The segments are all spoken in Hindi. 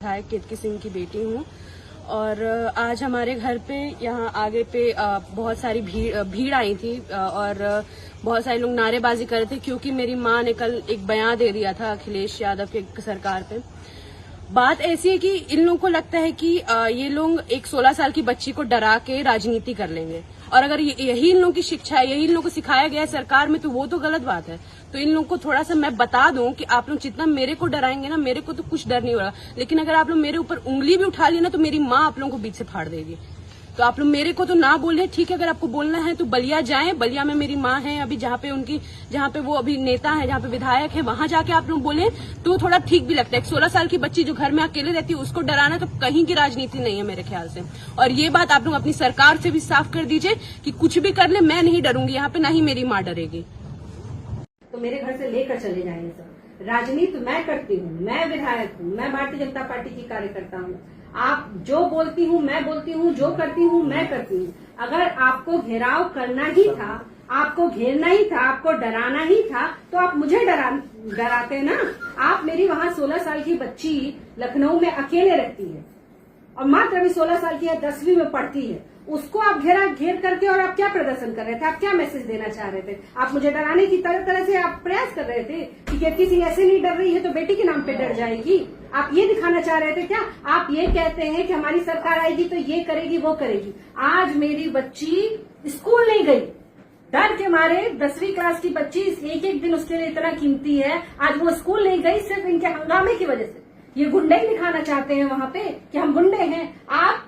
विधायक केतकी सिंह की बेटी हूँ और आज हमारे घर पे यहाँ आगे पे बहुत सारी भीड़ आई थी और बहुत सारे लोग नारेबाजी कर रहे थे क्योंकि मेरी माँ ने कल एक बयान दे दिया था अखिलेश यादव की सरकार पे। बात ऐसी है कि इन लोगों को लगता है कि ये लोग एक 16 साल की बच्ची को डरा के राजनीति कर लेंगे और अगर यही इन लोगों की शिक्षा है, यही इन लोगों को सिखाया गया है सरकार में, तो वो तो गलत बात है। तो इन लोगों को थोड़ा सा मैं बता दूं कि आप लोग जितना मेरे को डराएंगे ना, मेरे को तो कुछ डर नहीं होगा, लेकिन अगर आप लोग मेरे ऊपर उंगली भी उठा ली ना तो मेरी माँ आप लोगों को बीच से फाड़ देगी। तो आप लोग मेरे को तो ना बोले, ठीक है, अगर आपको बोलना है तो बलिया जाएं। बलिया में मेरी माँ है अभी, जहाँ पे वो अभी नेता है, जहाँ पे विधायक है, वहां जाके आप लोग बोले तो थोड़ा ठीक भी लगता है। 16 साल की बच्ची जो घर में अकेले रहती है उसको डराना तो कहीं की राजनीति नहीं है मेरे ख्याल से। और ये बात आप लोग अपनी सरकार से भी साफ कर दीजिए कि कुछ भी कर ले, मैं नहीं डरूंगी यहाँ पे, ना ही मेरी माँ डरेगी। तो मेरे घर से लेकर चले जाएंगे सब। राजनीति मैं करती हूँ, मैं विधायक हूँ, मैं भारतीय जनता पार्टी की कार्यकर्ता हूँ। आप जो बोलती हूँ मैं बोलती हूँ, जो करती हूँ मैं करती हूँ। अगर आपको घेराव करना ही था, आपको घेरना ही था, आपको डराना ही था, तो आप मुझे डराते ना। आप मेरी वहाँ 16 साल की बच्ची लखनऊ में अकेले रहती है और मात्र अभी 16 साल की है, 10वीं में पढ़ती है। उसको आप घेर करके और आप क्या प्रदर्शन कर रहे थे? आप क्या मैसेज देना चाह रहे थे? आप मुझे डराने की तरह से आप प्रयास कर रहे थे कि केतकी सिंह ऐसे नहीं डर रही है तो बेटी के नाम पे डर जाएगी। आप ये दिखाना चाह रहे थे क्या? आप ये कहते हैं कि हमारी सरकार आएगी तो ये करेगी वो करेगी। आज मेरी बच्ची स्कूल नहीं गई, डर के मारे 10वीं क्लास की बच्ची, एक दिन उसके लिए इतना कीमती है, आज वो स्कूल नहीं गई सिर्फ इनके हंगामे की वजह से। ये गुंडे ही दिखाना चाहते हैं वहां पे कि हम गुंडे हैं। आप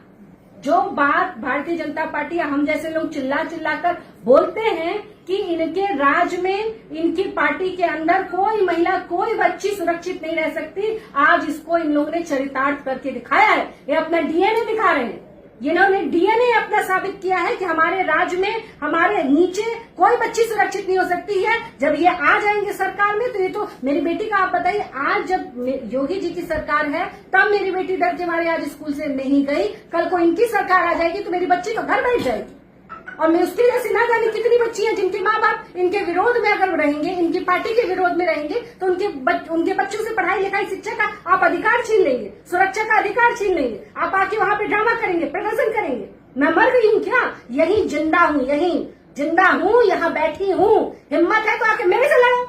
जो बात भारतीय जनता पार्टी या हम जैसे लोग चिल्ला कर बोलते हैं कि इनके राज में, इनकी पार्टी के अंदर कोई महिला, कोई बच्ची सुरक्षित नहीं रह सकती, आज इसको इन लोगों ने चरितार्थ करके दिखाया है। ये अपना डीएनए दिखा रहे हैं। इन्होंने डीएनए अपना साबित किया है कि हमारे राज्य में, हमारे नीचे कोई बच्ची सुरक्षित नहीं हो सकती है। जब ये आ जाएंगे सरकार में तो ये तो मेरी बेटी का, आप बताइए, आज जब योगी जी की सरकार है तब मेरी बेटी डर के मारे आज स्कूल से नहीं गई। कल को इनकी सरकार आ जाएगी तो मेरी बच्ची तो घर बैठ जाएगी। और मैं उसकी जैसी ना जाने कितनी बच्ची हैं जिनके माँ बाप इनके विरोध में अगर रहेंगे, इनकी पार्टी के विरोध में रहेंगे तो उनके बच्चों से पढ़ाई लिखाई शिक्षा का आप अधिकार छीन लेंगे, सुरक्षा का अधिकार छीन लेंगे। आप आके वहां पे ड्रामा करेंगे, प्रदर्शन करेंगे। मैं मर गई हूँ क्या? यही जिंदा हूँ, यहाँ बैठी हूँ। हिम्मत है तो आके मेरे से लड़ो।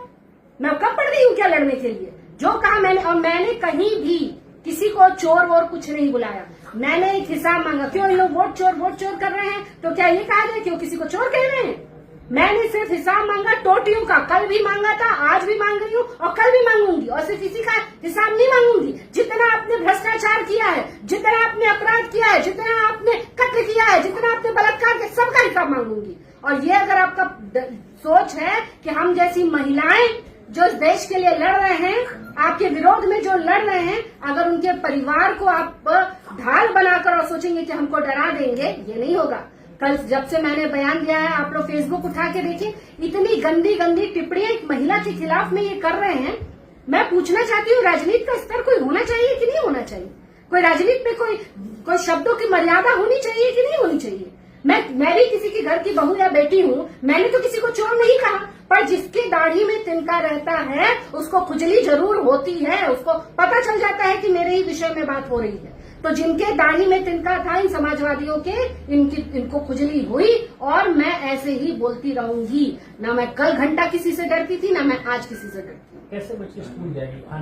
मैं कब पड़ गई हूँ क्या लड़ने के लिए? जो कहा मैंने, और मैंने कहीं भी किसी को चोर वोर कुछ नहीं बुलाया। मैंने एक हिसाब मांगा। क्यों ये लोग वोट चोर कर रहे हैं? तो क्या ये कहा जाए कि वो किसी को चोर कह रहे हैं? मैंने सिर्फ हिसाब मांगा टोटियों का। कल भी मांगा था, आज भी मांग रही हूँ और कल भी मांगूंगी। और सिर्फ इसी का हिसाब नहीं मांगूंगी। जितना आपने भ्रष्टाचार किया है, जितना आपने अपराध किया है, जितना आपने कत्ल किया है, जितना आपने बलात्कार किया, सबका हिसाब मांगूंगी। और ये अगर आपका सोच है कि हम जैसी महिलाएं जो इस देश के लिए लड़ रहे हैं, आपके विरोध में जो लड़ रहे हैं, अगर उनके परिवार को आप ढाल बनाकर और सोचेंगे कि हमको डरा देंगे, ये नहीं होगा। कल जब से मैंने बयान दिया है, आप लोग फेसबुक उठा के देखिए, इतनी गंदी टिप्पणियां एक महिला के खिलाफ में ये कर रहे हैं। मैं पूछना चाहती हूँ, राजनीति का स्तर कोई होना चाहिए कि नहीं होना चाहिए? कोई राजनीति में कोई शब्दों की मर्यादा होनी चाहिए कि नहीं होनी चाहिए? मैं भी किसी के घर की बहू या बेटी हूँ, मैंने तो किसी को चोर नहीं कहा, पर जिसकी दाढ़ी में तिनका रहता है उसको खुजली जरूर होती है। उसको पता चल जाता है कि मेरे ही विषय में बात हो रही है। तो जिनके दाढ़ी में तिनका था, इन समाजवादियों के, इनको खुजली हुई और मैं ऐसे ही बोलती रहूंगी। ना मैं कल घंटा किसी से डरती थी, ना मैं आज किसी से डरती हूँ। कैसे बच्चे स्कूल जाएंगे?